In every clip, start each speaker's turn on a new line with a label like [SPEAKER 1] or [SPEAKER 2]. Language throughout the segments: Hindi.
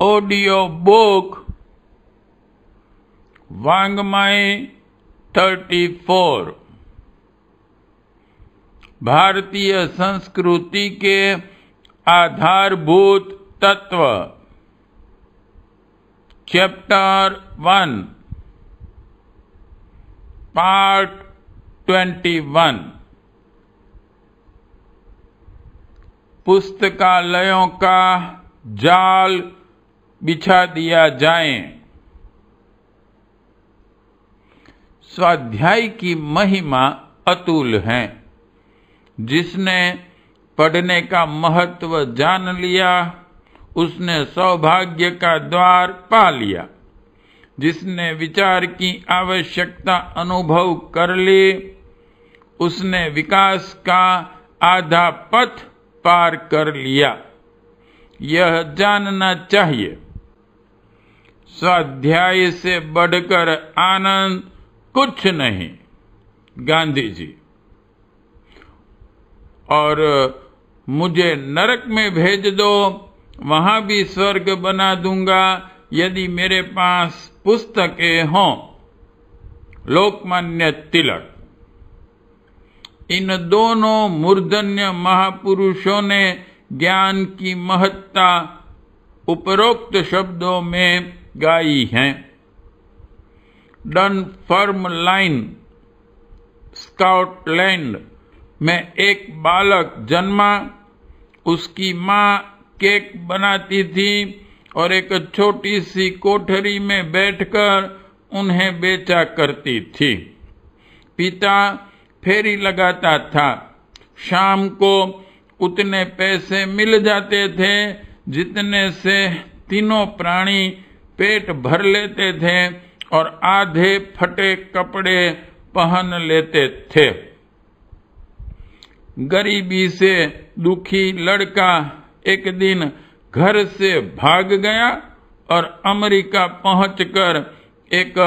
[SPEAKER 1] ऑडियो बुक वाङ्मय 34 भारतीय संस्कृति के आधारभूत तत्व चैप्टर 1 पार्ट 21 पुस्तकालयों का जाल बिछा दिया जाए। स्वाध्याय की महिमा अतुल है। जिसने पढ़ने का महत्व जान लिया उसने सौभाग्य का द्वार पा लिया। जिसने विचार की आवश्यकता अनुभव कर ली उसने विकास का आधा पथ पार कर लिया। यह जानना चाहिए, स्वाध्याय से बढ़कर आनंद कुछ नहीं। गांधी जी। और मुझे नरक में भेज दो, वहां भी स्वर्ग बना दूंगा यदि मेरे पास पुस्तकें हों। लोकमान्य तिलक। इन दोनों मूर्धन्य महापुरुषों ने ज्ञान की महत्ता उपरोक्त शब्दों में गाई है। डनफर्मलाइन स्कॉटलैंड में एक बालक जन्मा। उसकी माँ केक बनाती थी और एक छोटी सी कोठरी में बैठकर उन्हें बेचा करती थी। पिता फेरी लगाता था। शाम को उतने पैसे मिल जाते थे जितने से तीनों प्राणी पेट भर लेते थे और आधे फटे कपड़े पहन लेते थे। गरीबी से दुखी लड़का एक दिन घर से भाग गया और अमेरिका पहुंचकर एक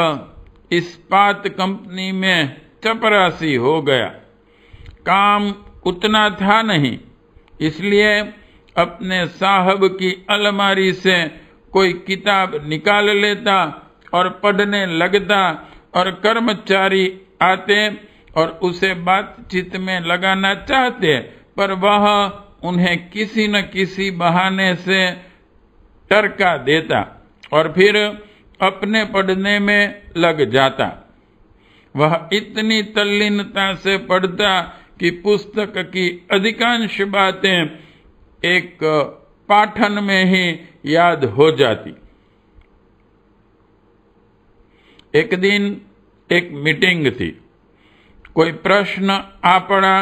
[SPEAKER 1] इस्पात कंपनी में चपरासी हो गया। काम उतना था नहीं, इसलिए अपने साहब की अलमारी से कोई किताब निकाल लेता और पढ़ने लगता और कर्मचारी आते और उसे बातचीत में लगाना चाहते, पर वह उन्हें किसी न किसी बहाने से टरका देता और फिर अपने पढ़ने में लग जाता। वह इतनी तल्लीनता से पढ़ता कि पुस्तक की अधिकांश बातें एक पाठन में ही याद हो जाती। एक दिन एक मीटिंग थी। कोई प्रश्न आ पड़ा।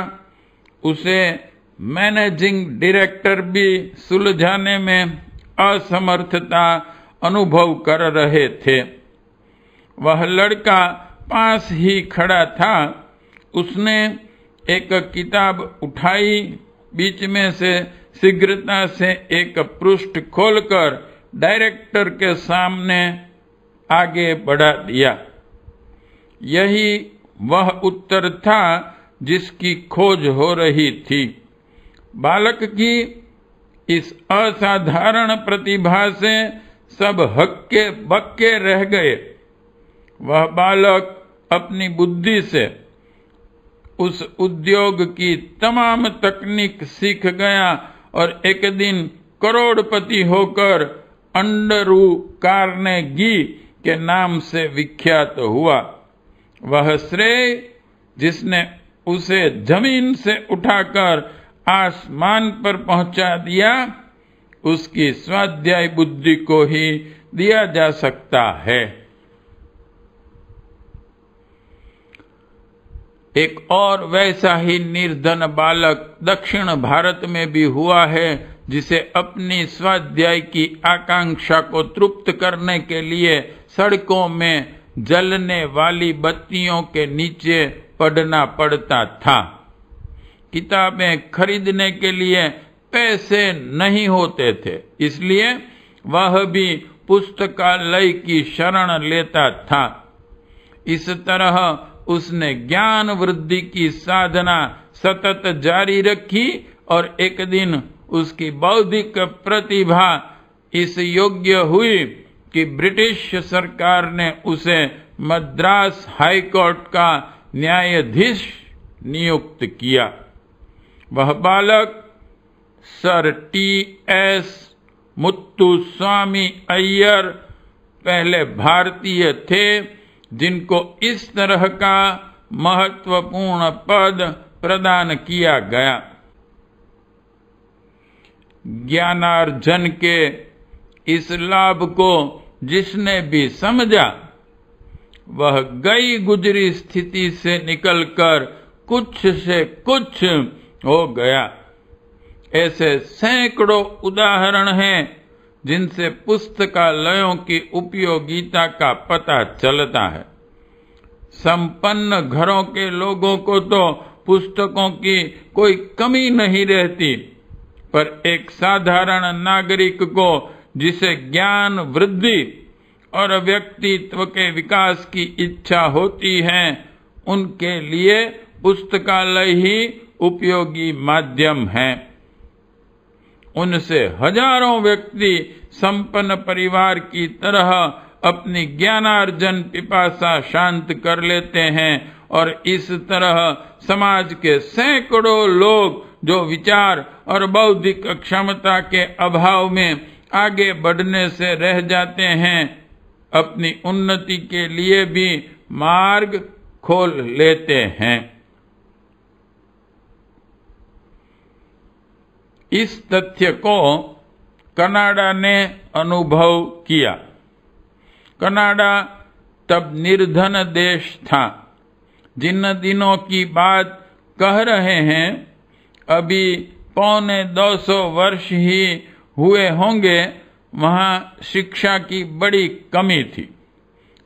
[SPEAKER 1] उसे मैनेजिंग डायरेक्टर भी सुलझाने में असमर्थता अनुभव कर रहे थे। वह लड़का पास ही खड़ा था। उसने एक किताब उठाई, बीच में से शीघ्रता से एक पृष्ठ खोलकर डायरेक्टर के सामने आगे बढ़ा दिया। यही वह उत्तर था जिसकी खोज हो रही थी। बालक की इस असाधारण प्रतिभा से सब हक्के बक्के रह गए। वह बालक अपनी बुद्धि से उस उद्योग की तमाम तकनीक सीख गया और एक दिन करोड़पति होकर अंड्रू कार्नेगी के नाम से विख्यात हुआ। वह श्रेय जिसने उसे जमीन से उठाकर आसमान पर पहुंचा दिया, उसकी स्वाध्याय बुद्धि को ही दिया जा सकता है। एक और वैसा ही निर्धन बालक दक्षिण भारत में भी हुआ है, जिसे अपनी स्वाध्याय की आकांक्षा को तृप्त करने के लिए सड़कों में जलने वाली बत्तियों के नीचे पढ़ना पड़ता था। किताबें खरीदने के लिए पैसे नहीं होते थे, इसलिए वह भी पुस्तकालय की शरण लेता था। इस तरह उसने ज्ञान वृद्धि की साधना सतत जारी रखी और एक दिन उसकी बौद्धिक प्रतिभा इस योग्य हुई कि ब्रिटिश सरकार ने उसे मद्रास हाई कोर्ट का न्यायाधीश नियुक्त किया। वह बालक सर T.S. मुत्तुस्वामी अय्यर पहले भारतीय थे जिनको इस तरह का महत्वपूर्ण पद प्रदान किया गया। ज्ञानार्जन के इस लाभ को जिसने भी समझा वह गई गुजरी स्थिति से निकलकर कुछ से कुछ हो गया। ऐसे सैकड़ों उदाहरण हैं जिनसे पुस्तकालयों की उपयोगिता का पता चलता है। संपन्न घरों के लोगों को तो पुस्तकों की कोई कमी नहीं रहती, पर एक साधारण नागरिक को जिसे ज्ञान वृद्धि और व्यक्तित्व के विकास की इच्छा होती है, उनके लिए पुस्तकालय ही उपयोगी माध्यम है। उनसे हजारों व्यक्ति संपन्न परिवार की तरह अपनी ज्ञानार्जन पिपासा शांत कर लेते हैं और इस तरह समाज के सैकड़ों लोग जो विचार और बौद्धिक क्षमता के अभाव में आगे बढ़ने से रह जाते हैं, अपनी उन्नति के लिए भी मार्ग खोल लेते हैं। इस तथ्य को कनाडा ने अनुभव किया। कनाडा तब निर्धन देश था। जिन दिनों की बात कह रहे हैं, अभी 250 वर्ष ही हुए होंगे, वहां शिक्षा की बड़ी कमी थी।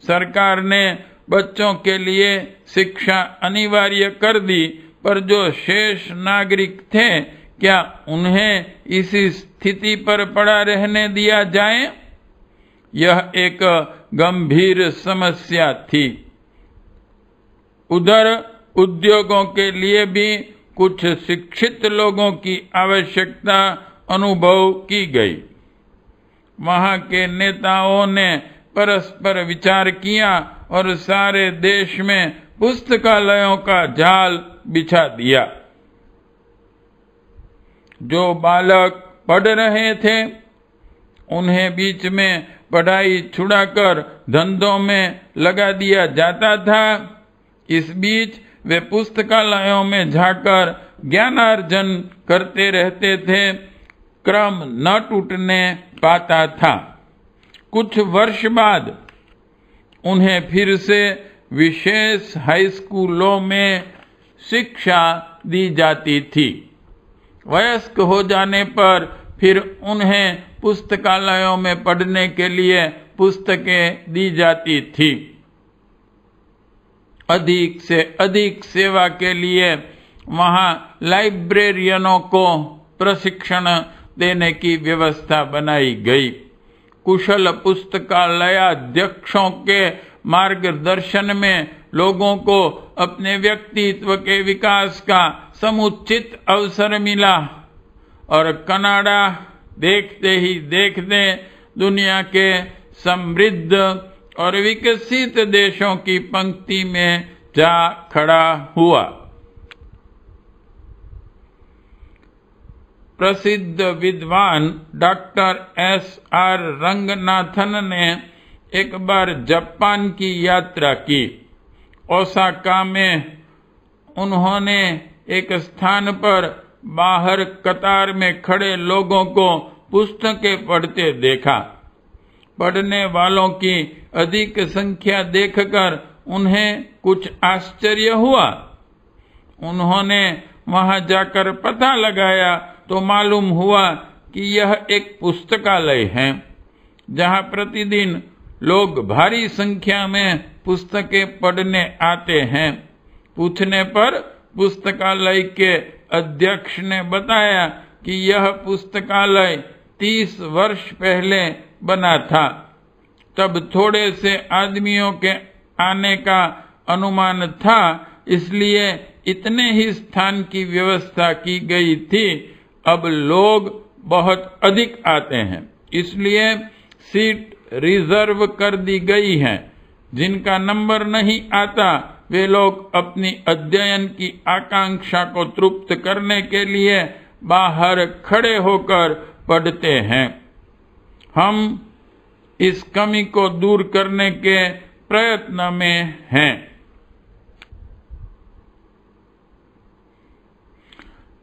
[SPEAKER 1] सरकार ने बच्चों के लिए शिक्षा अनिवार्य कर दी, पर जो शेष नागरिक थे, क्या उन्हें इसी स्थिति पर पड़ा रहने दिया जाए? यह एक गंभीर समस्या थी। उधर उद्योगों के लिए भी कुछ शिक्षित लोगों की आवश्यकता अनुभव की गई। वहां के नेताओं ने परस्पर विचार किया और सारे देश में पुस्तकालयों का जाल बिछा दिया। जो बालक पढ़ रहे थे, उन्हें बीच में पढ़ाई छुड़ाकर धंधों में लगा दिया जाता था। इस बीच वे पुस्तकालयों में जाकर ज्ञानार्जन करते रहते थे। क्रम न टूटने पाता था। कुछ वर्ष बाद उन्हें फिर से विशेष हाई स्कूलों में शिक्षा दी जाती थी। वयस्क हो जाने पर फिर उन्हें पुस्तकालयों में पढ़ने के लिए पुस्तकें दी जाती थी। अधिक से अधिक सेवा के लिए वहां लाइब्रेरियनों को प्रशिक्षण देने की व्यवस्था बनाई गई। कुशल पुस्तकालयाध्यक्षों के मार्गदर्शन में लोगों को अपने व्यक्तित्व के विकास का समुचित अवसर मिला और कनाडा देखते ही देखते दुनिया के समृद्ध और विकसित देशों की पंक्ति में जा खड़ा हुआ। प्रसिद्ध विद्वान डॉक्टर S.R. रंगनाथन ने एक बार जापान की यात्रा की। ओसाका में उन्होंने एक स्थान पर बाहर कतार में खड़े लोगों को पुस्तकें पढ़ते देखा। पढ़ने वालों की अधिक संख्या देखकर उन्हें कुछ आश्चर्य हुआ। उन्होंने वहां जाकर पता लगाया तो मालूम हुआ कि यह एक पुस्तकालय है, जहां प्रतिदिन लोग भारी संख्या में पुस्तकें पढ़ने आते हैं। पूछने पर पुस्तकालय के अध्यक्ष ने बताया कि यह पुस्तकालय 30 वर्ष पहले बना था। तब थोड़े से आदमियों के आने का अनुमान था, इसलिए इतने ही स्थान की व्यवस्था की गई थी। अब लोग बहुत अधिक आते हैं इसलिए सीट रिजर्व कर दी गई है। जिनका नंबर नहीं आता वे लोग अपनी अध्ययन की आकांक्षा को तृप्त करने के लिए बाहर खड़े होकर पढ़ते हैं। हम इस कमी को दूर करने के प्रयत्न में हैं।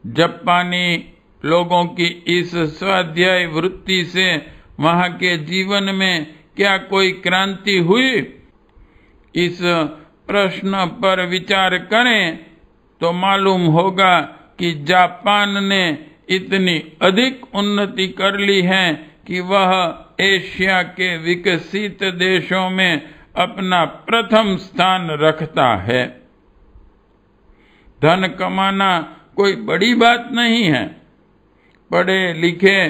[SPEAKER 1] जापानी लोगों की इस स्वाध्याय वृत्ति से वहां के जीवन में क्या कोई क्रांति हुई? इस प्रश्न पर विचार करें तो मालूम होगा कि जापान ने इतनी अधिक उन्नति कर ली है कि वह एशिया के विकसित देशों में अपना प्रथम स्थान रखता है। धन कमाना कोई बड़ी बात नहीं है। पढ़े लिखे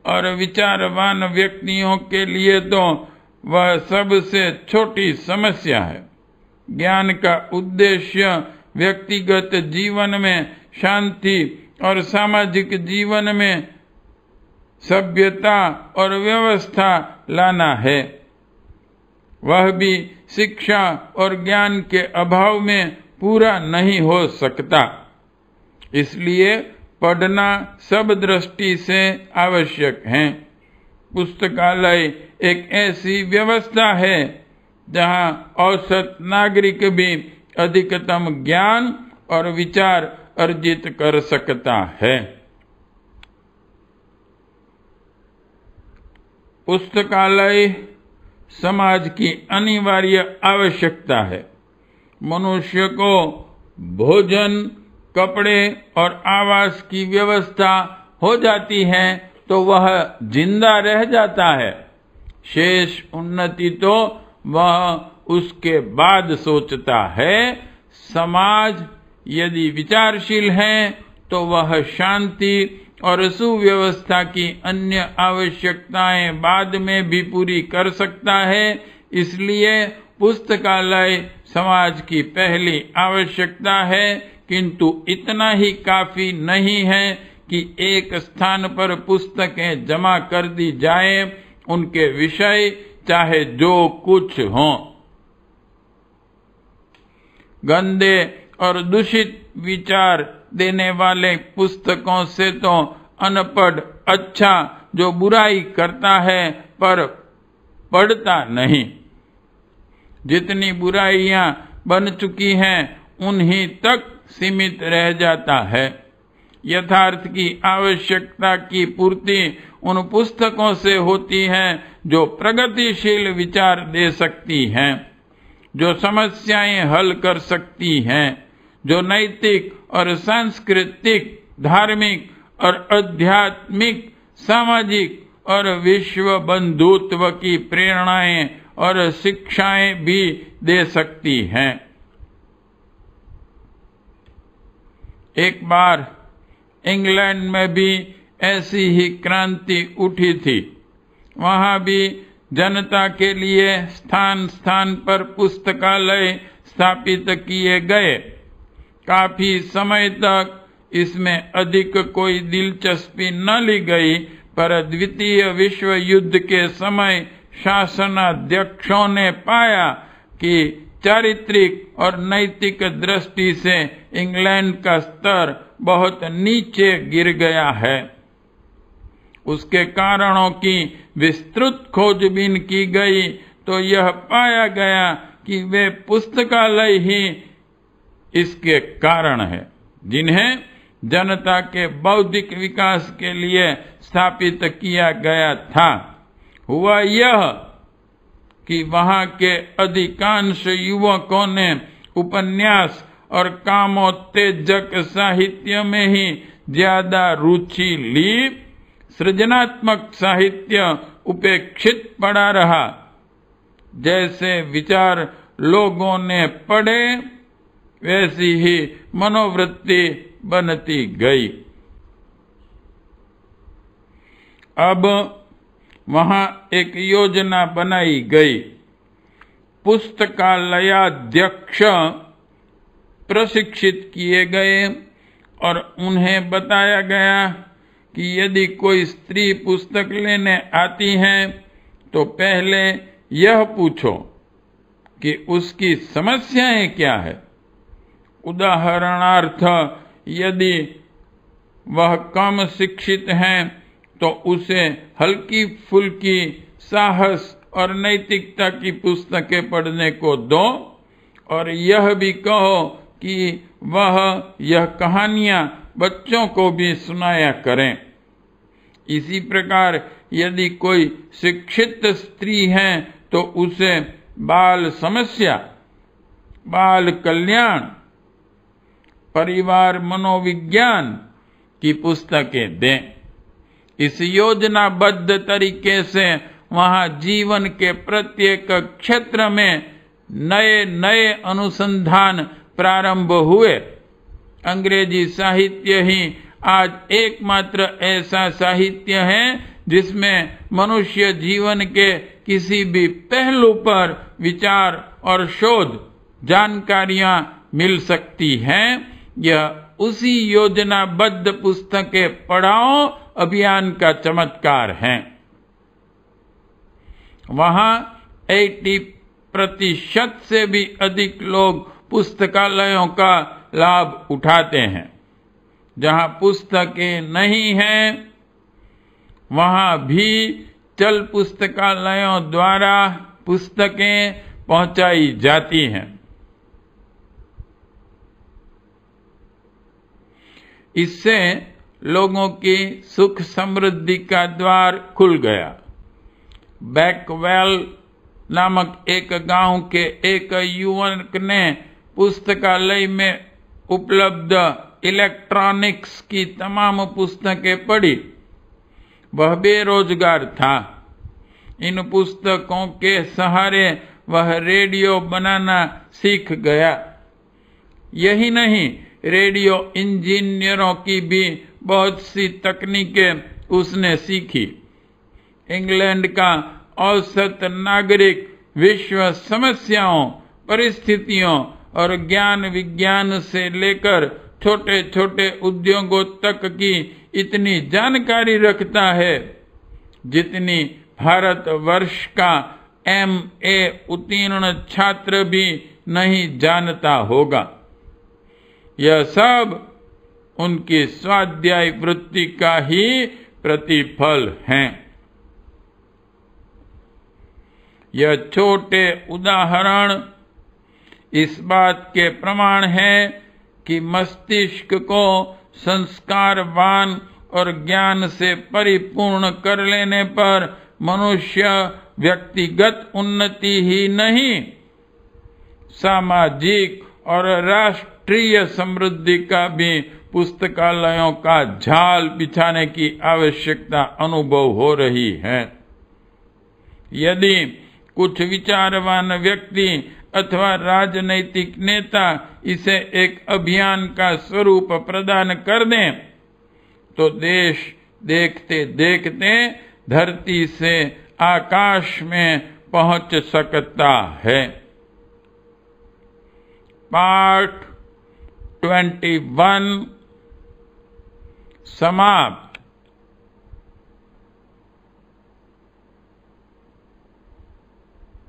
[SPEAKER 1] और विचारवान व्यक्तियों के लिए तो वह सबसे छोटी समस्या है। ज्ञान का उद्देश्य व्यक्तिगत जीवन में शांति और सामाजिक जीवन में सभ्यता और व्यवस्था लाना है। वह भी शिक्षा और ज्ञान के अभाव में पूरा नहीं हो सकता। इसलिए पढ़ना सब दृष्टि से आवश्यक है। पुस्तकालय एक ऐसी व्यवस्था है जहां औसत नागरिक भी अधिकतम ज्ञान और विचार अर्जित कर सकता है। पुस्तकालय समाज की अनिवार्य आवश्यकता है। मनुष्य को भोजन, कपड़े और आवास की व्यवस्था हो जाती है तो वह जिंदा रह जाता है। शेष उन्नति तो वह उसके बाद सोचता है। समाज यदि विचारशील है तो वह शांति और सुव्यवस्था की अन्य आवश्यकताएं बाद में भी पूरी कर सकता है। इसलिए पुस्तकालय समाज की पहली आवश्यकता है, किंतु इतना ही काफी नहीं है कि एक स्थान पर पुस्तकें जमा कर दी जाएं, उनके विषय चाहे जो कुछ हों। गंदे और दूषित विचार देने वाले पुस्तकों से तो अनपढ़ अच्छा जो बुराई करता है पर पढ़ता नहीं। जितनी बुराइयां बन चुकी हैं उन्हीं तक सीमित रह जाता है। यथार्थ की आवश्यकता की पूर्ति उन पुस्तकों से होती है जो प्रगतिशील विचार दे सकती हैं, जो समस्याएं हल कर सकती हैं, जो नैतिक और सांस्कृतिक, धार्मिक और आध्यात्मिक, सामाजिक और विश्व बंधुत्व की प्रेरणाएं और शिक्षाएं भी दे सकती हैं। एक बार इंग्लैंड में भी ऐसी ही क्रांति उठी थी। वहां भी जनता के लिए स्थान स्थान पर पुस्तकालय स्थापित किए गए। काफी समय तक इसमें अधिक कोई दिलचस्पी न ली गई, पर द्वितीय विश्व युद्ध के समय शासनाध्यक्षों ने पाया कि चारित्रिक और नैतिक दृष्टि से इंग्लैंड का स्तर बहुत नीचे गिर गया है। उसके कारणों की विस्तृत खोजबीन की गई तो यह पाया गया कि वे पुस्तकालय ही इसके कारण है, जिन्हें जनता के बौद्धिक विकास के लिए स्थापित किया गया था। हुआ यह कि वहां के अधिकांश युवकों ने उपन्यास और कामोत्तेजक साहित्य में ही ज्यादा रुचि ली। सृजनात्मक साहित्य उपेक्षित पड़ा रहा। जैसे विचार लोगों ने पढ़े वैसी ही मनोवृत्ति बनती गई। अब वहां एक योजना बनाई गई। पुस्तकालयाध्यक्ष प्रशिक्षित किए गए और उन्हें बताया गया कि यदि कोई स्त्री पुस्तक लेने आती है तो पहले यह पूछो कि उसकी समस्याएं क्या है। उदाहरणार्थ, यदि वह कम शिक्षित है तो उसे हल्की फुल्की साहस और नैतिकता की पुस्तकें पढ़ने को दो, और यह भी कहो कि वह यह कहानियां बच्चों को भी सुनाया करें। इसी प्रकार यदि कोई शिक्षित स्त्री है तो उसे बाल समस्या, बाल कल्याण, परिवार मनोविज्ञान की पुस्तकें दें। इस योजनाबद्ध तरीके से वहां जीवन के प्रत्येक क्षेत्र में नए नए अनुसंधान प्रारंभ हुए। अंग्रेजी साहित्य ही आज एकमात्र ऐसा साहित्य है जिसमें मनुष्य जीवन के किसी भी पहलू पर विचार और शोध जानकारियां मिल सकती हैं। यह उसी योजनाबद्ध पुस्तकें पढ़ाओ अभियान का चमत्कार है। वहां 80% से भी अधिक लोग पुस्तकालयों का लाभ उठाते हैं। जहां पुस्तकें नहीं हैं, वहां भी चल पुस्तकालयों द्वारा पुस्तकें पहुंचाई जाती हैं। इससे लोगों की सुख समृद्धि का द्वार खुल गया। बैकवेल नामक एक गांव के एक युवक ने पुस्तकालय में उपलब्ध इलेक्ट्रॉनिक्स की तमाम पुस्तकें पढ़ी। वह बेरोजगार था। इन पुस्तकों के सहारे वह रेडियो बनाना सीख गया। यही नहीं, रेडियो इंजीनियरों की भी बहुत सी तकनीकें उसने सीखी। इंग्लैंड का औसत नागरिक विश्व समस्याओं, परिस्थितियों और ज्ञान विज्ञान से लेकर छोटे छोटे उद्योगों तक की इतनी जानकारी रखता है जितनी भारतवर्ष का MA उत्तीर्ण छात्र भी नहीं जानता होगा। यह सब उनकी स्वाध्याय वृत्ति का ही प्रतिफल है। यह छोटे उदाहरण इस बात के प्रमाण है कि मस्तिष्क को संस्कारवान और ज्ञान से परिपूर्ण कर लेने पर मनुष्य व्यक्तिगत उन्नति ही नहीं, सामाजिक और राष्ट्रीय समृद्धि का भी पुस्तकालयों का जाल बिछाने की आवश्यकता अनुभव हो रही है। यदि कुछ विचारवान व्यक्ति अथवा राजनैतिक नेता इसे एक अभियान का स्वरूप प्रदान कर दें तो देश देखते देखते धरती से आकाश में पहुंच सकता है। पार्ट 21 समाप्त।